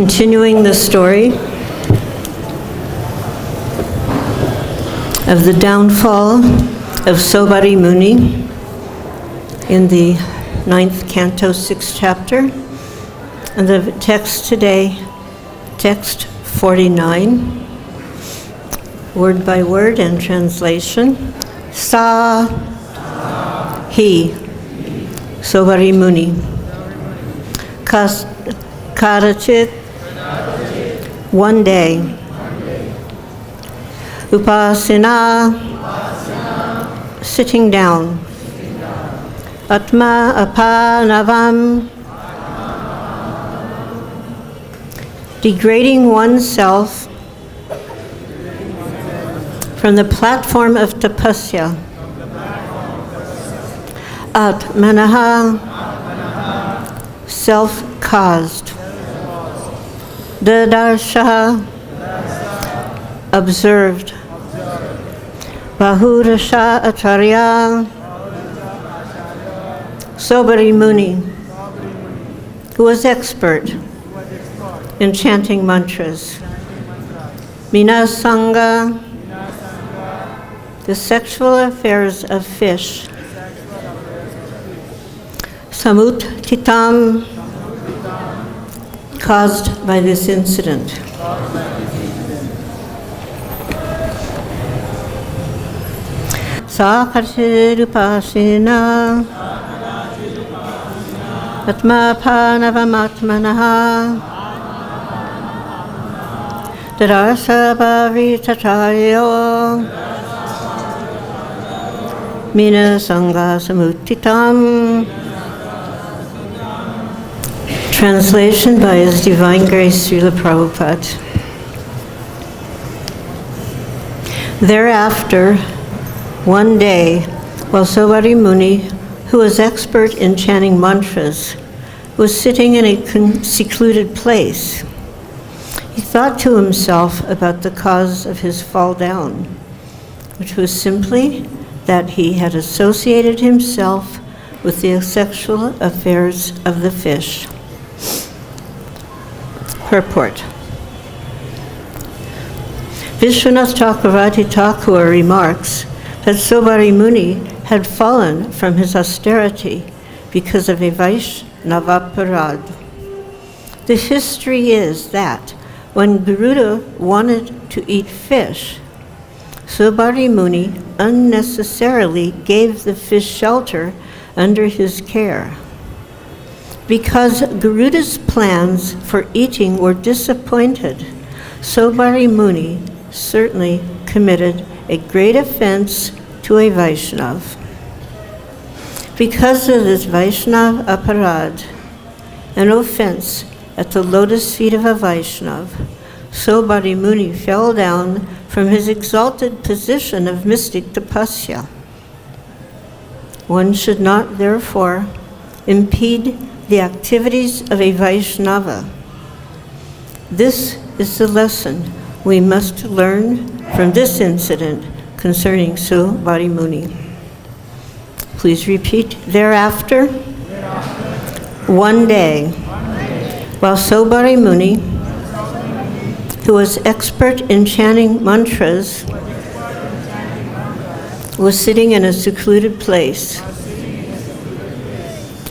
Continuing the story of the downfall of Sobari Muni in the 9th canto, 6th chapter. And the text today, text 49, word by word and translation. Sa, he, Sobari Muni. Kadachit, one day. Upasina, sitting down. Atma apanavam, degrading oneself from the platform of tapasya. Atmanaha, self-caused. Dadarsha, observed. Bahurasha acharya, Sobari Muni, who was expert in chanting mantras. Minasanga, the sexual affairs of fish. Samuttitam, caused by this incident. Sakartirupasina Atmapanavamatmanaha Darasabhavitatayo Minasanga samuttitam. Translation by His Divine Grace Srila Prabhupada. Thereafter, one day, while Sobari Muni, who was expert in chanting mantras, was sitting in a secluded place, he thought to himself about the cause of his fall down, which was simply that he had associated himself with the sexual affairs of the fish. Purport. Vishwanath Chakravarti Thakur remarks that Sobari Muni had fallen from his austerity because of a Vaishnava parad. The history is that when Garuda wanted to eat fish, Sobari Muni unnecessarily gave the fish shelter under his care. Because Garuda's plans for eating were disappointed, Sobari Muni certainly committed a great offense to a Vaishnav. Because of this Vaishnav aparad, an offense at the lotus feet of a Vaishnav, Sobari Muni fell down from his exalted position of mystic tapasya. One should not, therefore, impede the activities of a Vaishnava. This is the lesson we must learn from this incident concerning Sobari Muni. Please repeat. Thereafter, one day, while Sobari Muni, who was expert in chanting mantras, was sitting in a secluded place,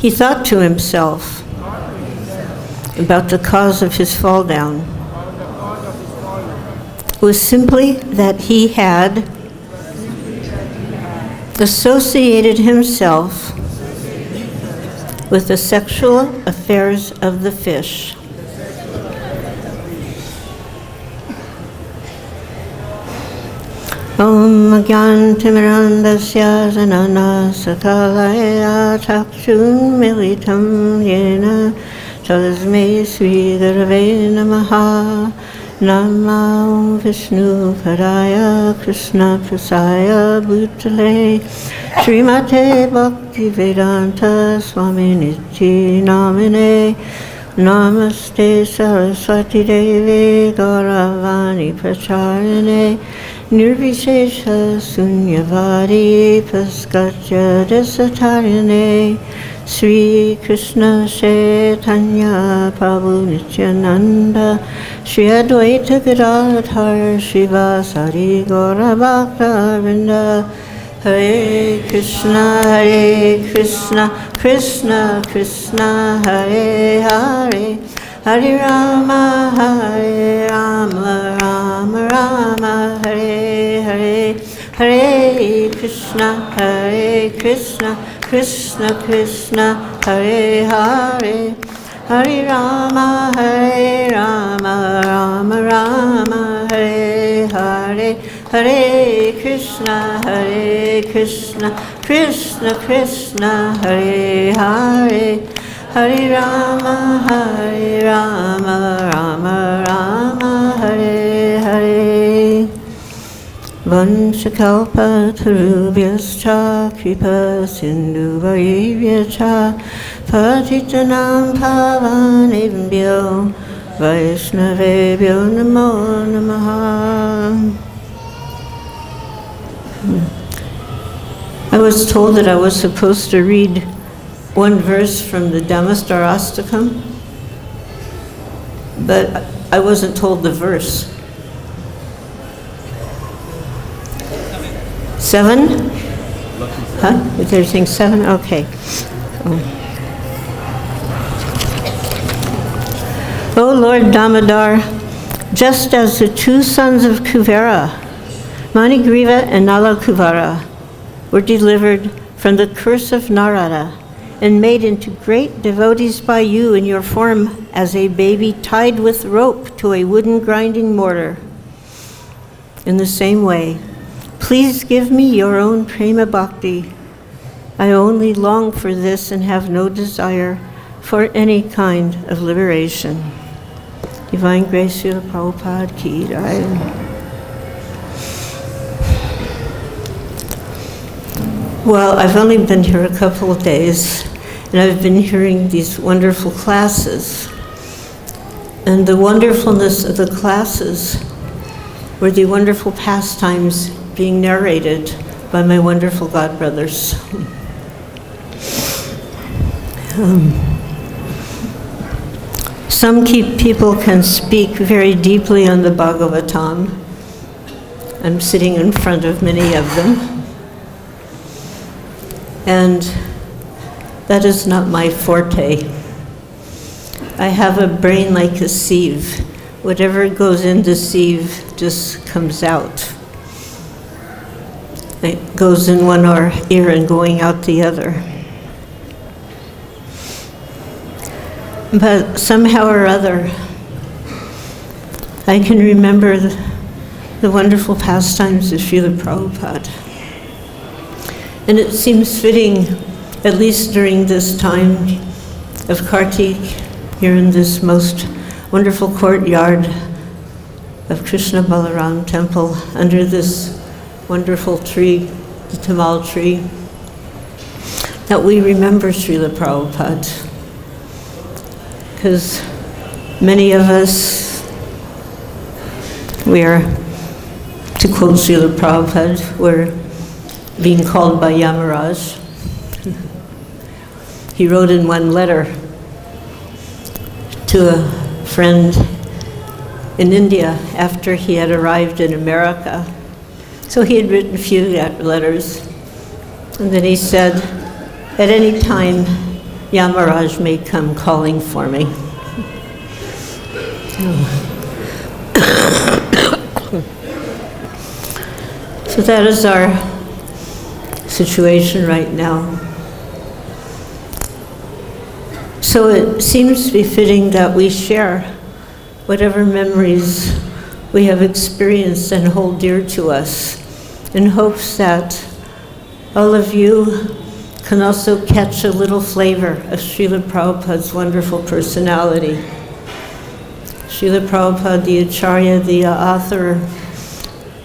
he thought to himself about the cause of his fall down. It was simply that he had associated himself with the sexual affairs of the fish. Om Gyantimirandasya Janana Sakalaya Chakshun Militam Yena Tasmai Sri Gurave Namaha. Namo Vishnu Padaya Krishna Prasaya Bhutale Srimate Bhakti Vedanta Swami Niti Namine Namaste Saraswati Devi Gauravani Pracharine Nirvishesha Sunyavadi Paskatya Desatarine Sri Krishna Chaitanya Prabhu Nityananda Shri Advaita Gadadhar Srivasari Gaura Bhakta Vrinda. Hare Krishna, Krishna Krishna, Hare Hare, Hare Rama, Rama Rama, Hare Hare, Hare Krishna, Krishna Krishna, Hare Hare, Hare Rama, Rama Rama, Hare Hare, Hare Krishna, Krishna Krishna, Hare Hare, Hare Rama, Rama Rama, Hare Hare. Vanchakalpatarubhyascha kripa sindhuvayevyacha patitanam pavanebhyo vaishnavebhyo namo namaha. I was told that I was supposed to read one verse from the Dhammastarastakam, but I wasn't told the verse. 7? Huh? Is everything 7? Okay. O Lord Damodar, just as the two sons of Kuvera, Manigriva and Nalakuvara, were delivered from the curse of Narada and made into great devotees by you in your form as a baby tied with rope to a wooden grinding mortar. In the same way, please give me your own prema bhakti. I only long for this and have no desire for any kind of liberation. Divine Grace Srila Prabhupada Ki Jai. Well, I've only been here a couple of days, and I've been hearing these wonderful classes. And the wonderfulness of the classes were the wonderful pastimes being narrated by my wonderful godbrothers. Some people can speak very deeply on the Bhagavatam. I'm sitting in front of many of them. And that is not my forte. I have a brain like a sieve. Whatever goes in the sieve just comes out. It goes in one ear and going out the other. But somehow or other, I can remember the wonderful pastimes of Srila Prabhupada. And it seems fitting, at least during this time of Kartik, here in this most wonderful courtyard of Krishna Balaram Temple, under this wonderful tree, the Tamal tree, that we remember Srila Prabhupada. Because many of us, we are, to quote Srila Prabhupada, we're being called by Yamaraj. He wrote in one letter to a friend in India after he had arrived in America. So he had written a few letters, and then he said, at any time, Yamaraj may come calling for me. So that is our situation right now. So it seems befitting that we share whatever memories we have experienced and hold dear to us, in hopes that all of you can also catch a little flavor of Srila Prabhupada's wonderful personality. Srila Prabhupada, the Acharya, the author,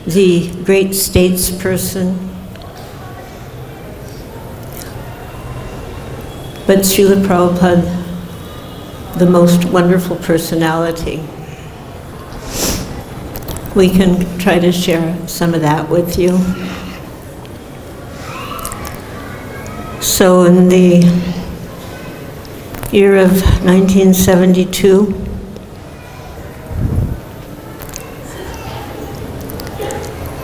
the great statesperson. But Srila Prabhupada, the most wonderful personality. We can try to share some of that with you. So in the year of 1972.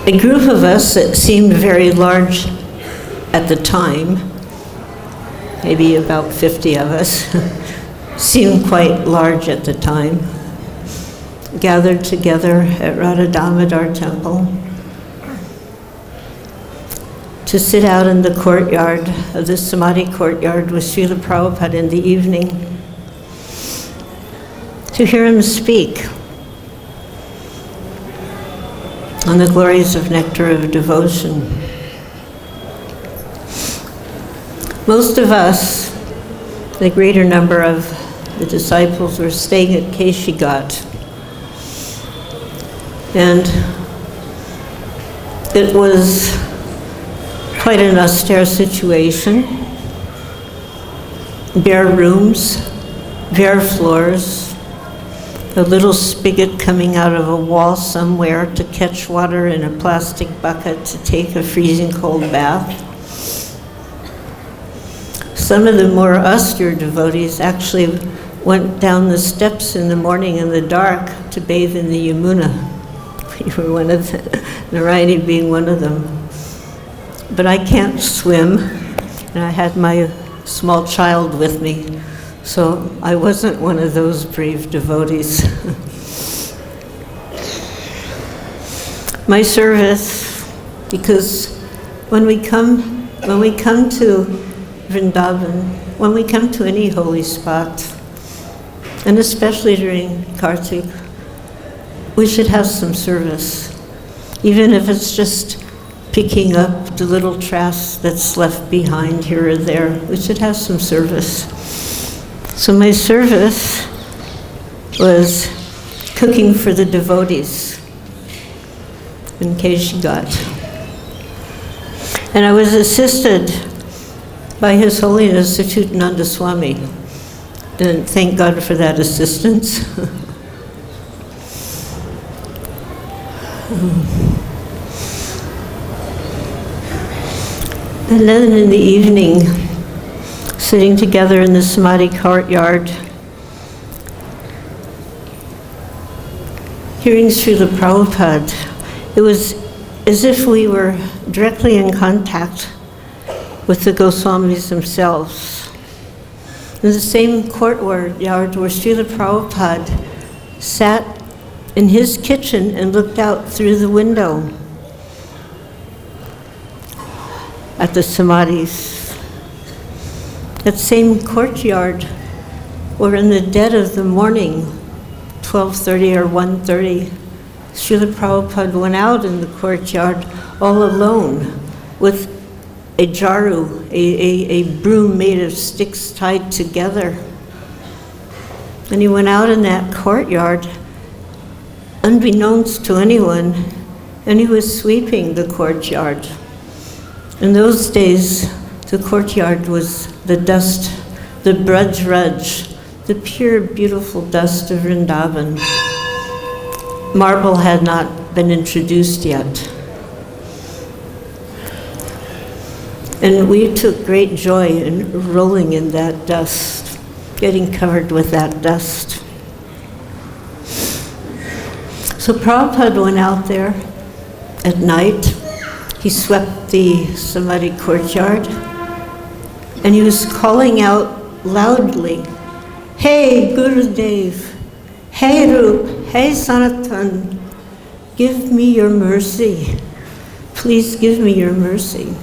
A group of us that seemed very large at the time, maybe about 50 of us, seemed quite large at the time, gathered together at Radha Damodar temple to sit out in the courtyard of the Samadhi courtyard with Srila Prabhupada in the evening, to hear him speak on the glories of nectar of devotion. Most of us, the greater number of the disciples, were staying at Keshigat. And it was quite an austere situation. Bare rooms, bare floors, a little spigot coming out of a wall somewhere to catch water in a plastic bucket to take a freezing cold bath. Some of the more austere devotees actually went down the steps in the morning in the dark to bathe in the Yamuna. We were one of them, Narayani being one of them. But I can't swim, and I had my small child with me, so I wasn't one of those brave devotees. My service, because when we come to Vrindavan, when we come to any holy spot, and especially during Kartik, we should have some service, even if it's just picking up the little trash that's left behind here or there. We should have some service. So my service was cooking for the devotees in Keshigat. And I was assisted by His Holiness Achyutananda Swami. And thank God for that assistance. And then in the evening, sitting together in the Samadhi courtyard, hearing Srila Prabhupada, it was as if we were directly in contact with the Goswamis themselves. In the same courtyard where Srila Prabhupada sat in his kitchen and looked out through the window at the Samadhis. That same courtyard where in the dead of the morning, 12:30 or 1:30, Srila Prabhupada went out in the courtyard all alone with a jaru, a broom made of sticks tied together. And he went out in that courtyard, unbeknownst to anyone, and he was sweeping the courtyard. In those days, the courtyard was the dust, the braj raj, the pure, beautiful dust of Vrindavan. Marble had not been introduced yet. And we took great joy in rolling in that dust, getting covered with that dust. So Prabhupada went out there at night. He swept the Samadhi courtyard, and he was calling out loudly, "Hey Gurudev, hey Rup, hey Sanatan, give me your mercy. Please give me your mercy."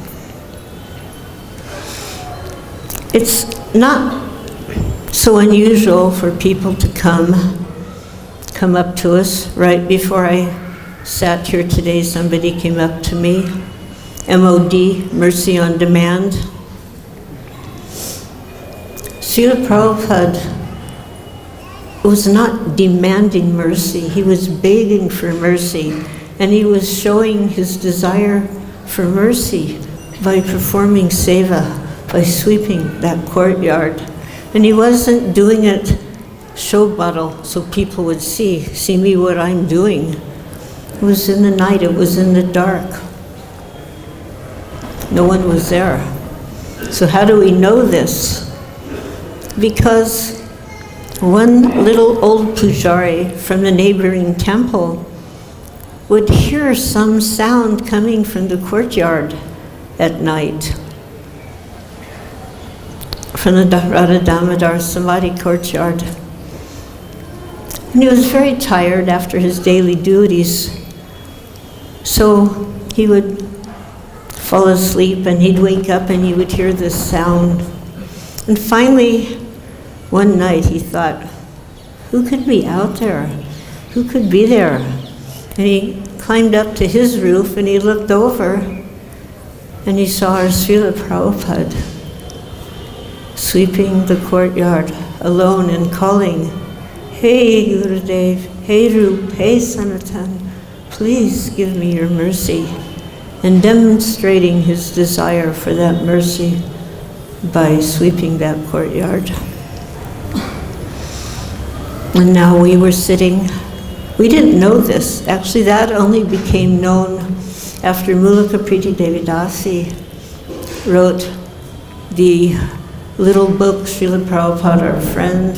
It's not so unusual for people to come up to us. Right before I sat here today, somebody came up to me, MOD, Mercy on Demand. Srila Prabhupada was not demanding mercy, he was begging for mercy, and he was showing his desire for mercy by performing seva, by sweeping that courtyard. And he wasn't doing it show bottle so people would see me what I'm doing. It was in the night, it was in the dark. No one was there. So how do we know this? because one little old pujari from the neighboring temple would hear some sound coming from the courtyard at night, from the Radha Damodar Samadhi courtyard. And he was very tired after his daily duties, so he would fall asleep and he'd wake up and he would hear this sound. And finally, one night he thought, who could be out there? Who could be there? And he climbed up to his roof and he looked over and he saw our Srila Prabhupada sweeping the courtyard alone and calling, "Hey Gurudev, hey Rup, hey Sanatan, please give me your mercy," and demonstrating his desire for that mercy by sweeping that courtyard. And now we were sitting, we didn't know this. Actually, that only became known after Mulaka Priti Devidasi wrote the little book, Srila Prabhupada, our friend,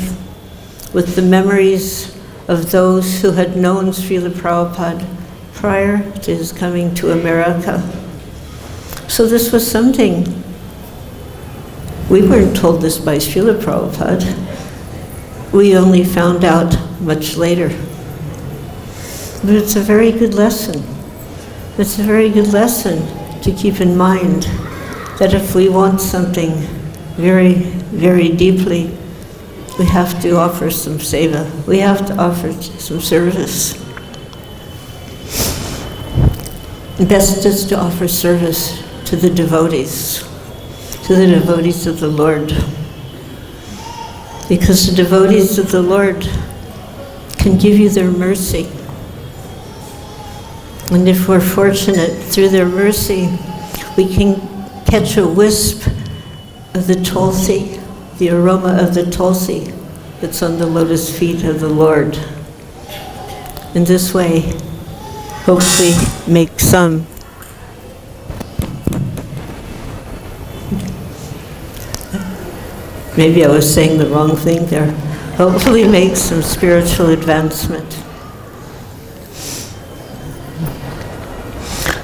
with the memories of those who had known Srila Prabhupada prior to his coming to America. So this was something. We weren't told this by Srila Prabhupada. We only found out much later. But it's a very good lesson. It's a very good lesson to keep in mind that if we want something very, very deeply, we have to offer some seva. We have to offer some service. Best is to offer service to the devotees of the Lord. Because the devotees of the Lord can give you their mercy. And if we're fortunate, through their mercy, we can catch a wisp of the tulsi, the aroma of the tulsi that's on the lotus feet of the Lord. In this way, hopefully make some maybe I was saying the wrong thing there. Hopefully make some spiritual advancement.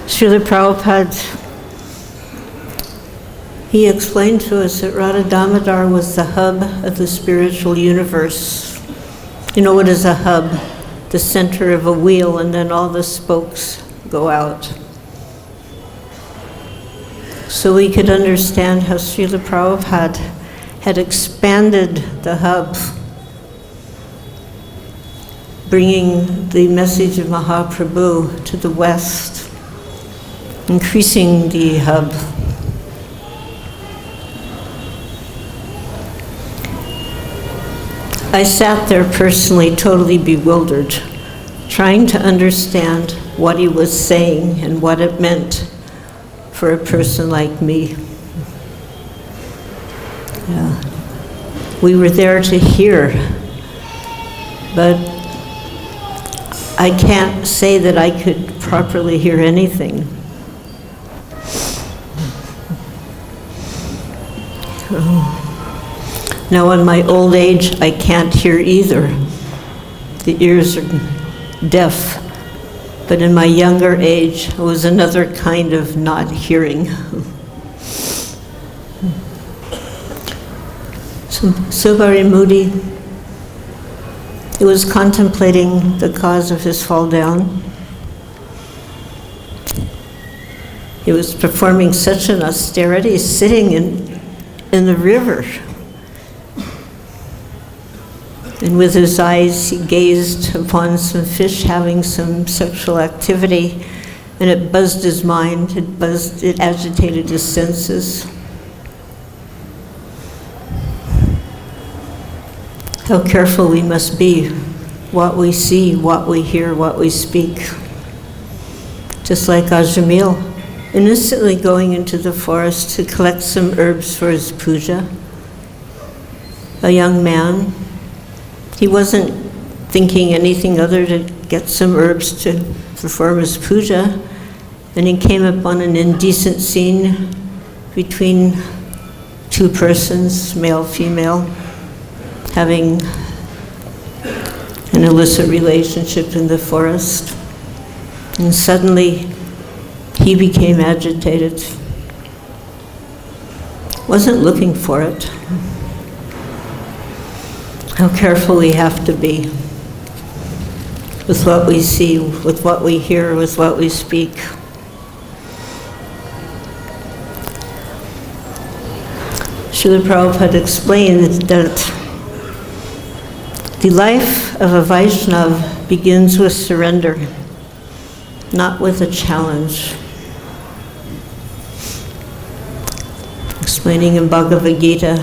Srila Prabhupada, he explained to us that Radha Damodar was the hub of the spiritual universe. You know what is a hub? The center of a wheel, and then all the spokes go out. So we could understand how Srila Prabhupada had expanded the hub, bringing the message of Mahaprabhu to the West, increasing the hub. I sat there personally totally bewildered, trying to understand what he was saying and what it meant for a person like me. Yeah. We were there to hear, but I can't say that I could properly hear anything. Now in my old age, I can't hear either. The ears are deaf. But in my younger age, it was another kind of not hearing. So very moody. He was contemplating the cause of his fall down. He was performing such an austerity, sitting in the river. And with his eyes, he gazed upon some fish having some sexual activity, and it buzzed his mind, it agitated his senses. How careful we must be, what we see, what we hear, what we speak. Just like Ajamil, innocently going into the forest to collect some herbs for his puja. A young man, he wasn't thinking anything other to get some herbs to perform his puja, and he came upon an indecent scene between two persons, male, female, having an illicit relationship in the forest. And suddenly, he became agitated. Wasn't looking for it. How careful we have to be with what we see, with what we hear, with what we speak. Srila Prabhupada explained that the life of a Vaishnava begins with surrender, not with a challenge. Explaining in Bhagavad-Gita,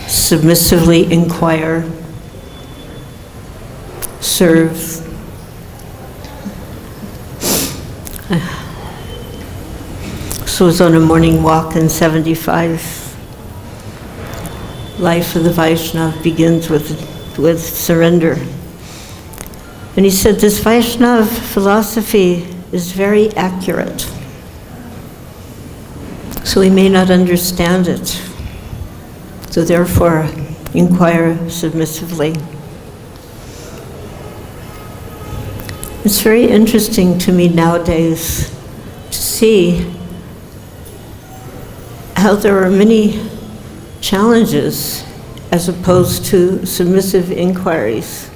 submissively inquire, serve. So I was on a morning walk in 75. Life of the Vaishnava begins with surrender. And he said this Vaishnava philosophy is very accurate. So we may not understand it. So therefore, inquire submissively. It's very interesting to me nowadays to see how there are many challenges as opposed to submissive inquiries,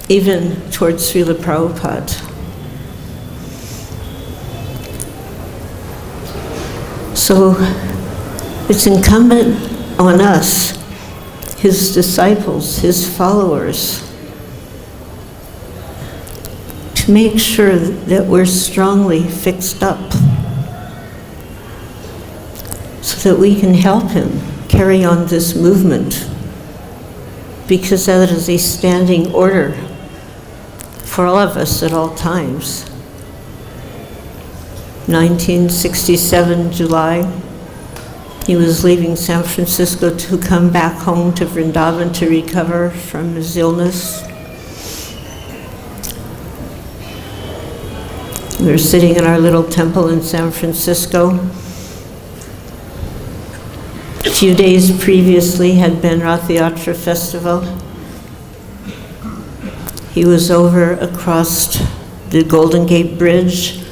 even towards Srila Prabhupada. So it's incumbent on us, his disciples, his followers, to make sure that we're strongly fixed up so that we can help him carry on this movement, because that is a standing order for all of us at all times. 1967, July, he was leaving San Francisco to come back home to Vrindavan to recover from his illness. We were sitting in our little temple in San Francisco. A few days previously had been Rath Yatra festival. He was over across the Golden Gate Bridge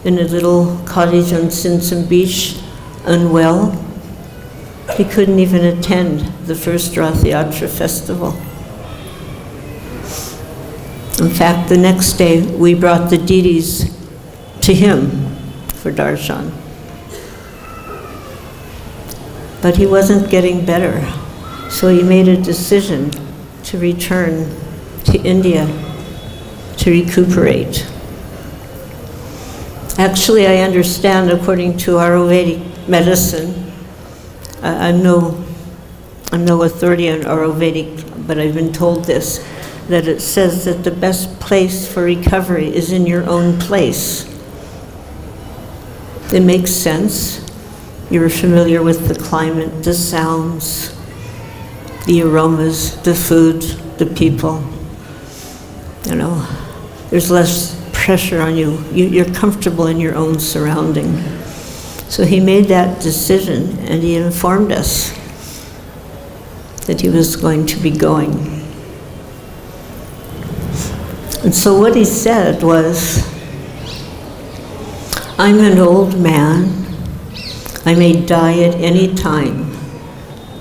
in a little cottage on Sinsum Beach, unwell. He couldn't even attend the first Rath Yatra festival. In fact, the next day we brought the deities to him for darshan. But he wasn't getting better, so he made a decision to return to India to recuperate. Actually, I understand, according to Ayurvedic medicine, I'm no authority on Ayurvedic, but I've been told this, that it says that the best place for recovery is in your own place. It makes sense. You're familiar with the climate, the sounds, the aromas, the food, the people. You know, there's less pressure on you. You're comfortable in your own surrounding. So he made that decision, and he informed us that he was going to be going. And so what he said was, I'm an old man. I may die at any time.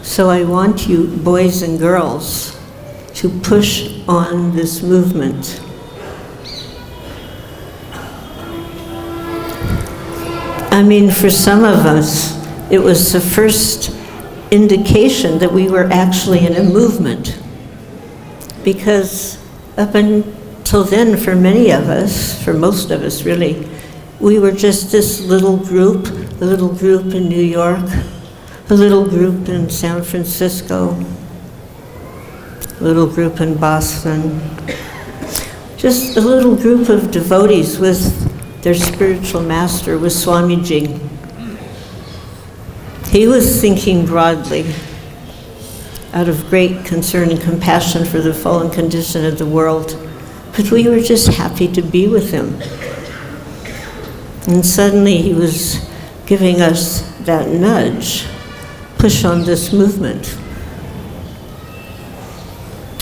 So I want you, boys and girls, to push on this movement. I mean, for some of us, it was the first indication that we were actually in a movement. Because up until then, for many of us, for most of us really, we were just this little group, a little group in New York, a little group in San Francisco, a little group in Boston. Just a little group of devotees with their spiritual master, with Swamiji. He was thinking broadly, out of great concern and compassion for the fallen condition of the world, but we were just happy to be with him. And suddenly he was giving us that nudge, push on this movement.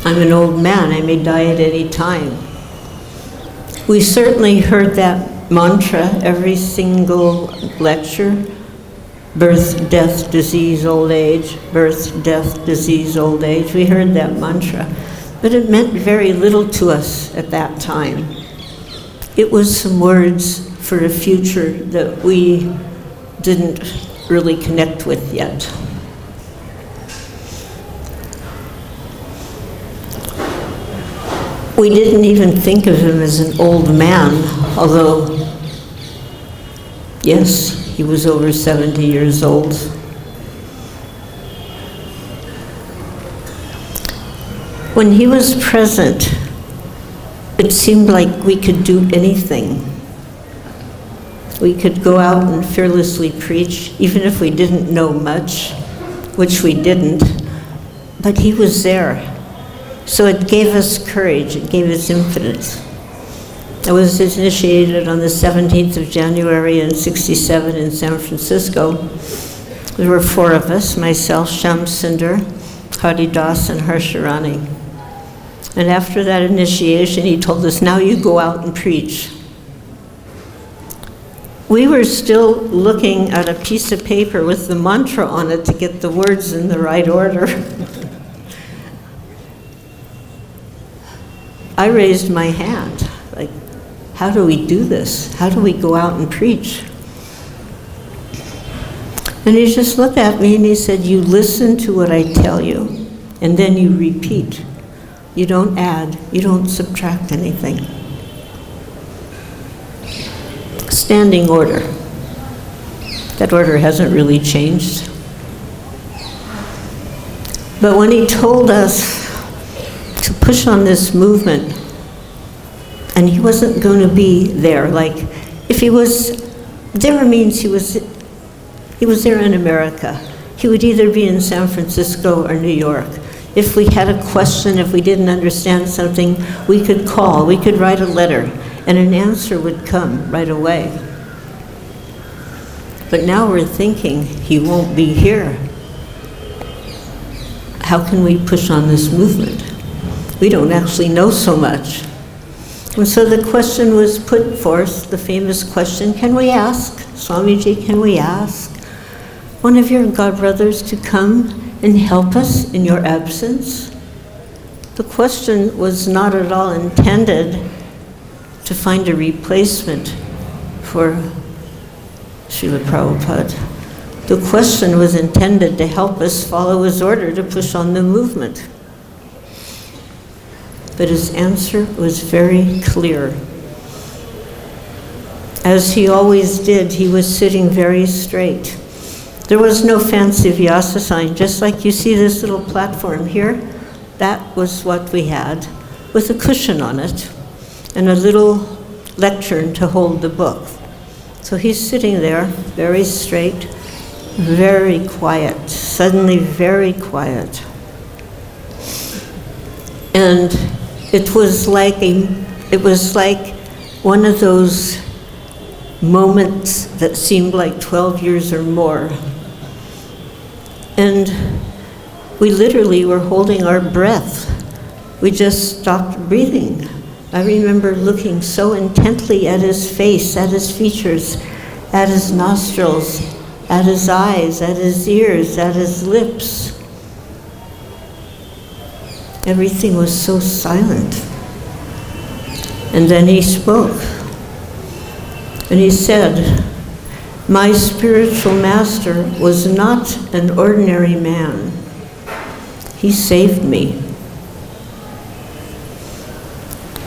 I'm an old man, I may die at any time. We certainly heard that mantra every single lecture. Birth, death, disease, old age. Birth, death, disease, old age. We heard that mantra. But it meant very little to us at that time. It was some words for a future that we didn't really connect with yet. We didn't even think of him as an old man, although, yes, he was over 70 years old. When he was present, it seemed like we could do anything. We could go out and fearlessly preach, even if we didn't know much, which we didn't, but he was there. So it gave us courage, it gave us confidence. I was initiated on the 17th of January in '67 in San Francisco. There were 4 of us, myself, Shyam Sundar, Haridas, and Harsharani. And after that initiation, he told us, now you go out and preach. We were still looking at a piece of paper with the mantra on it to get the words in the right order. I raised my hand, like, how do we do this? How do we go out and preach? And he just looked at me and he said, you listen to what I tell you, and then you repeat. You don't add, you don't subtract anything. Standing order. That order hasn't really changed. But when he told us to push on this movement, and he wasn't going to be there, like, if he was there means he was there in America. He would either be in San Francisco or New York. If we had a question, if we didn't understand something, we could call, we could write a letter, and an answer would come right away. But now we're thinking, he won't be here. How can we push on this movement? We don't actually know so much. And so the question was put forth, the famous question, can we ask, Swamiji, can we ask one of your godbrothers to come and help us in your absence? The question was not at all intended to find a replacement for Srila Prabhupada. The question was intended to help us follow his order to push on the movement. But his answer was very clear. As he always did, he was sitting very straight. There was no fancy Vyasa sign, just like you see this little platform here. That was what we had, with a cushion on it, and a little lectern to hold the book. So he's sitting there, very straight, very quiet, suddenly very quiet. And it was like one of those moments that seemed like 12 years or more. And we literally were holding our breath. We just stopped breathing. I remember looking so intently at his face, at his features, at his nostrils, at his eyes, at his ears, at his lips. Everything was so silent. And then he spoke. And he said, my spiritual master was not an ordinary man. He saved me.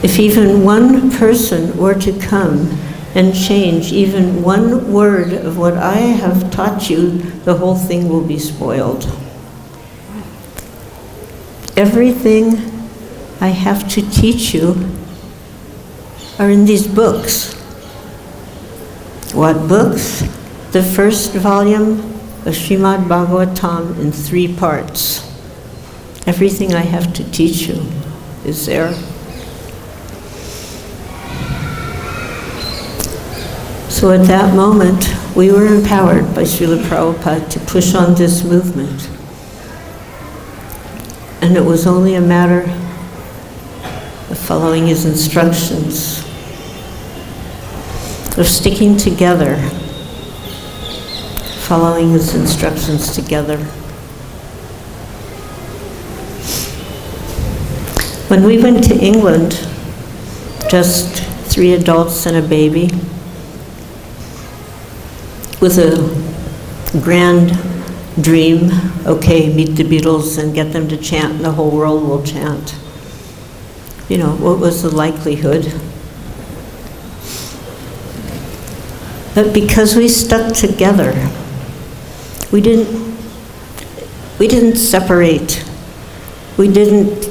If even one person were to come and change even one word of what I have taught you, the whole thing will be spoiled. Everything I have to teach you are in these books. What books? The first volume of Srimad Bhagavatam in 3 parts. Everything I have to teach you is there. So at that moment, we were empowered by Srila Prabhupada to push on this movement. And it was only a matter following his instructions, of sticking together, following his instructions together. When we went to England, just 3 adults and a baby, with a grand dream, okay, meet the Beatles and get them to chant and the whole world will chant. You know, what was the likelihood? But because we stuck together, we didn't separate. We didn't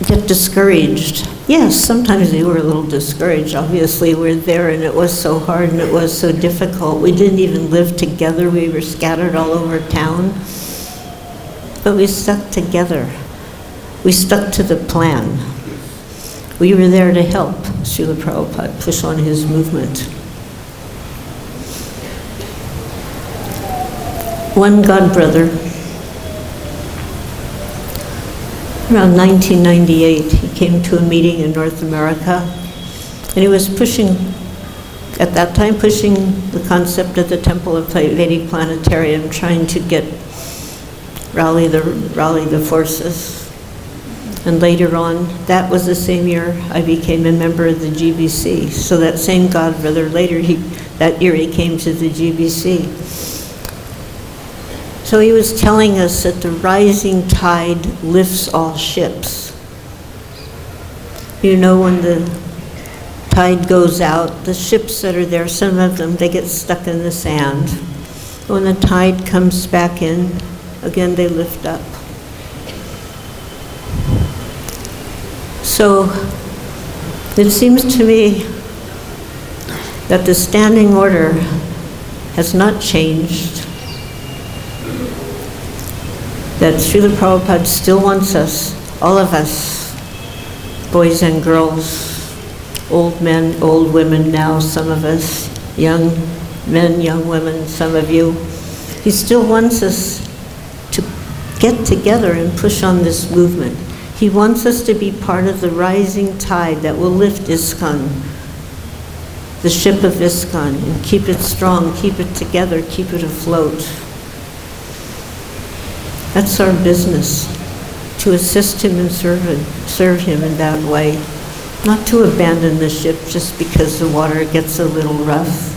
get discouraged. Yes, sometimes we were a little discouraged. Obviously, we're there and it was so hard and it was so difficult. We didn't even live together. We were scattered all over town. But we stuck together. We stuck to the plan. We were there to help Srila Prabhupada push on his movement. One godbrother, around 1998, he came to a meeting in North America, and he was pushing, at that time, pushing the concept of the Temple of Vedic Planetarium, trying to rally the forces. And later on, that was the same year I became a member of the GBC. So that same godbrother, later that year he came to the GBC. So he was telling us that the rising tide lifts all ships. You know, when the tide goes out, the ships that are there, some of them, they get stuck in the sand. When the tide comes back in, again, they lift up. So it seems to me that the standing order has not changed, that Srila Prabhupada still wants us, all of us, boys and girls, old men, old women now, some of us, young men, young women, some of you. He still wants us to get together and push on this movement. He wants us to be part of the rising tide that will lift ISKCON, the ship of ISKCON, and keep it strong, keep it together, keep it afloat. That's our business, to assist him and serve him in that way. Not to abandon the ship just because the water gets a little rough,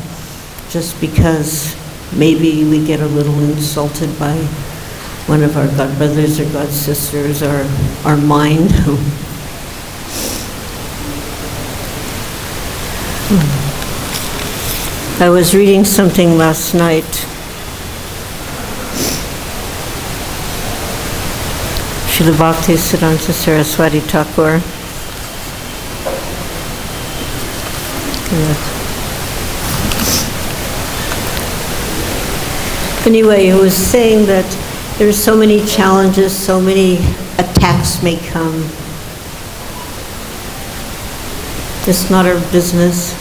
just because maybe we get a little insulted by one of our godbrothers or godsisters, or our mind. I was reading something last night. Srila Bhakti-Siddhanta Saraswati Thakur. Anyway, it was saying that there's so many challenges, so many attacks may come. It's not our business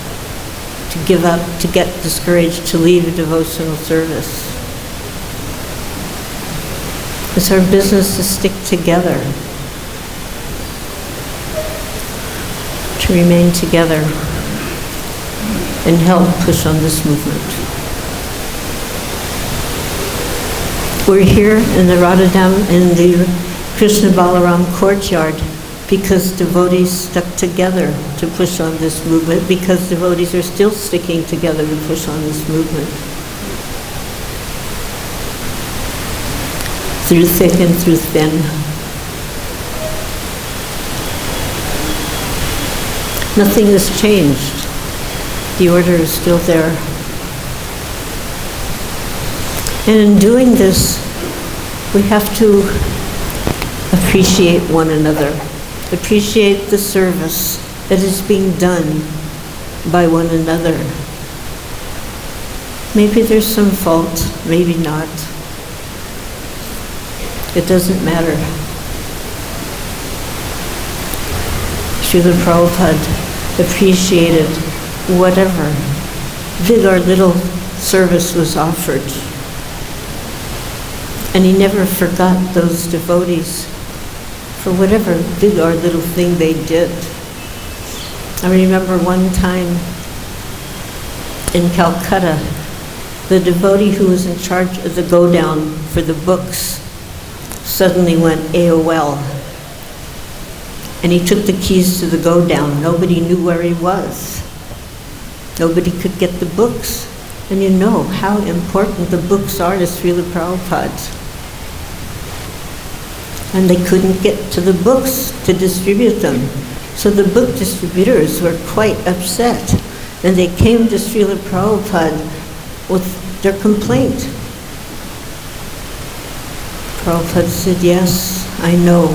to give up, to get discouraged, to leave a devotional service. It's our business to stick together, to remain together and help push on this movement. We're here in the Radhadam, in the Krishna Balaram courtyard, because devotees stuck together to push on this movement, because devotees are still sticking together to push on this movement. Through thick and through thin. Nothing has changed. The order is still there. And in doing this, we have to appreciate one another, appreciate the service that is being done by one another. Maybe there's some fault, maybe not. It doesn't matter. Srila Prabhupada appreciated whatever big or little service was offered. And he never forgot those devotees for whatever big or little thing they did. I remember one time in Calcutta, the devotee who was in charge of the go-down for the books suddenly went AOL. And he took the keys to the go-down. Nobody knew where he was. Nobody could get the books. And you know how important the books are to Srila Prabhupada. And they couldn't get to the books to distribute them. So the book distributors were quite upset. And they came to Srila Prabhupada with their complaint. Prabhupada said, yes, I know.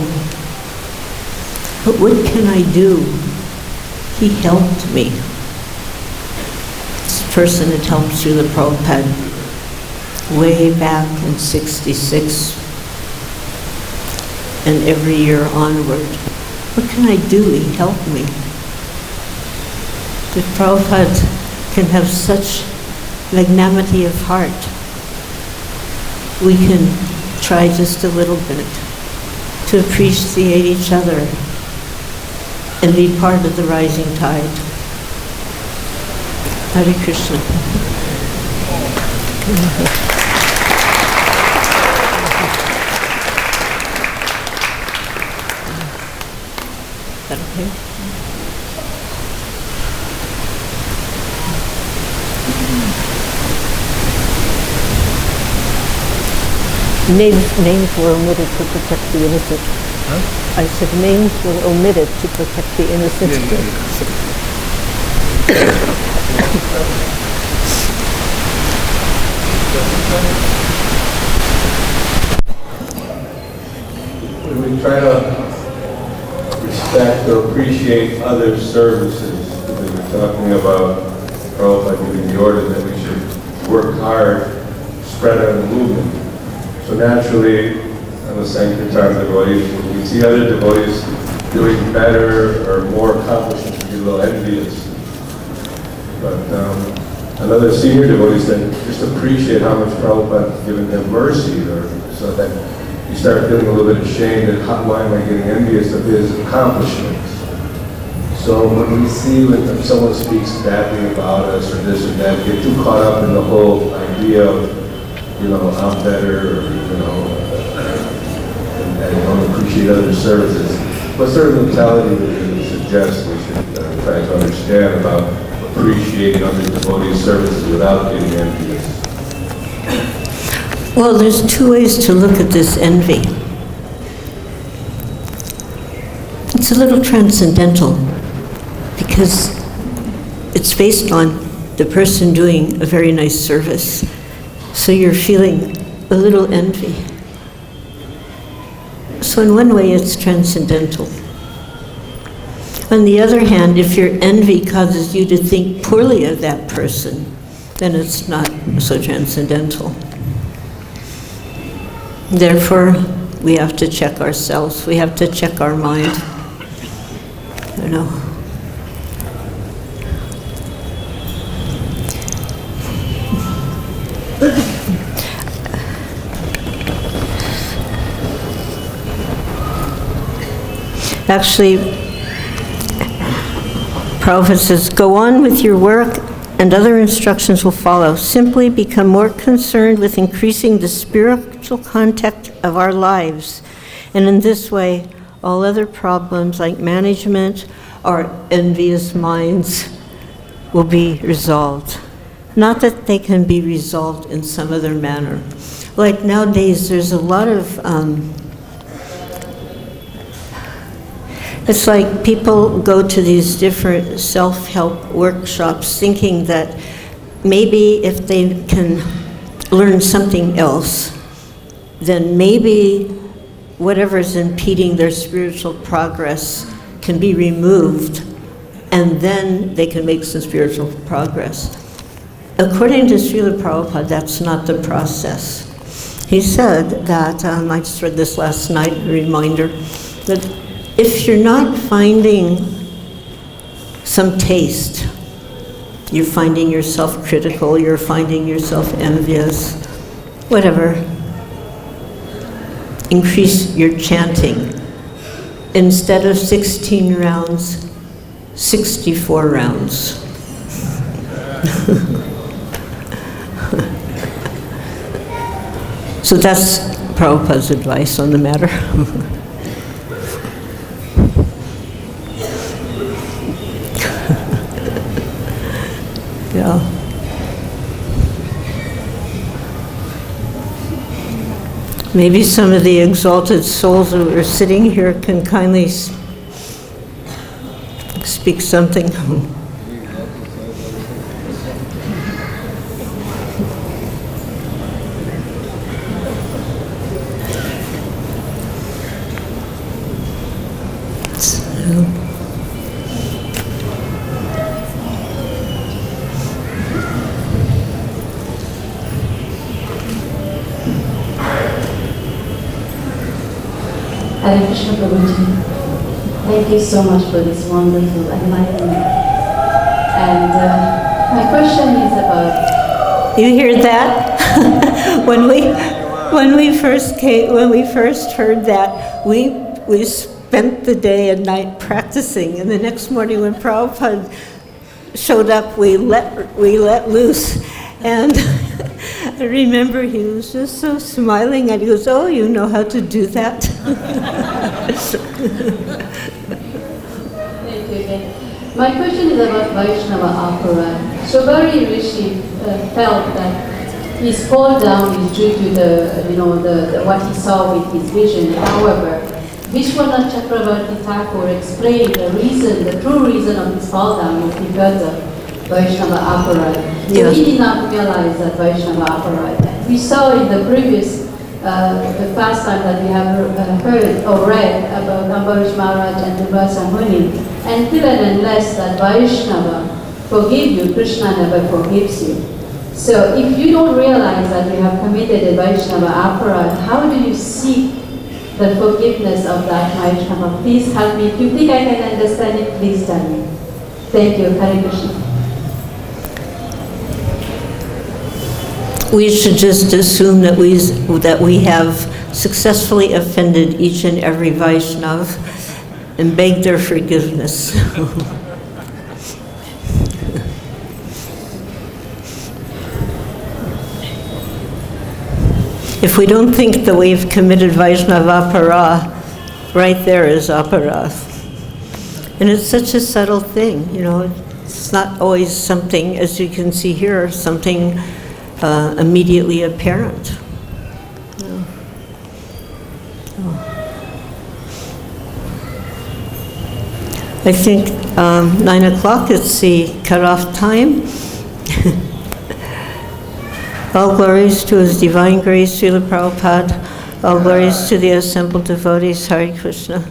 But what can I do? He helped me. This person had helped Srila Prabhupada way back in '66 and every year onward. What can I do? He helped me. If Prabhupada can have such magnanimity of heart, we can try just a little bit to appreciate each other and be part of the rising tide. Hare Krishna. Is that okay? Names were omitted to protect the innocent. Huh? I said names were omitted to protect the innocent. When we try to respect or appreciate others' services, because we're talking about Prabhupada giving the order that we should work hard, spread out the movement. So naturally, I'm a Sankirtan devotee, when we see other devotees doing better or more accomplished, we get a little envious. But another senior devotee said, just appreciate how much Prabhupada has given them mercy, or so that you start feeling a little bit ashamed that why am I getting envious of his accomplishments? So when we see when someone speaks badly about us or this or that, get too caught up in the whole idea of, I'm better, or, and don't appreciate other services. What sort of mentality would you suggest we should try to understand about appreciating other devotees' services without getting envious? Well, there's two ways to look at this envy. It's a little transcendental because it's based on the person doing a very nice service. So you're feeling a little envy. So in one way, it's transcendental. On the other hand, if your envy causes you to think poorly of that person, then it's not so transcendental. Therefore, we have to check ourselves. We have to check our mind. Actually, Prabhupada says, go on with your work and other instructions will follow. Simply become more concerned with increasing the spiritual contact of our lives. And in this way, all other problems like management or envious minds will be resolved. Not that they can be resolved in some other manner. Like nowadays, there's a lot of it's like people go to these different self-help workshops thinking that maybe if they can learn something else, then maybe whatever's impeding their spiritual progress can be removed, and then they can make some spiritual progress. According to Srila Prabhupada, that's not the process. He said that, I just read this last night, a reminder, that if you're not finding some taste, you're finding yourself critical, you're finding yourself envious, whatever, increase your chanting. Instead of 16 rounds, 64 rounds. So that's Prabhupada's advice on the matter. Yeah. Maybe some of the exalted souls who are sitting here can kindly speak something. Hare Krishna Prabhuji, thank you so much for this wonderful enlightenment. And my question is about... You hear that? when we first heard that, we spent the day and night practicing, and the next morning when Prabhupada showed up, we let loose, and I remember he was just so smiling, and he goes, "Oh, you know how to do that." Thank you again. My question is about Vaishnava Apara. Shobari Rishi felt that his fall down is due to the what he saw with his vision. However, Vishwanath Chakravarti Thakur explained the true reason of his fall down is because of Vaishnava Apara. So Yes. he did not realize that Vaishnava Apara. We saw in the previous, the past time that we have heard or read about Ambarish Maharaj and Durvasa Muni, until and unless that Vaishnava forgive you, Krishna never forgives you. So if you don't realize that you have committed a Vaishnava Aparad, how do you seek the forgiveness of that Vaishnava? Please help me. If you think I can understand it, please tell me. Thank you. Hare Krishna. We should just assume that we have successfully offended each and every Vaishnava and beg their forgiveness. If we don't think that we've committed Vaishnava apara, right there is apara. And it's such a subtle thing, it's not always something, as you can see here, something immediately apparent. I think 9 o'clock is the cutoff time. All glories to His Divine Grace, Srila Prabhupada. All glories to the assembled devotees. Hare Krishna.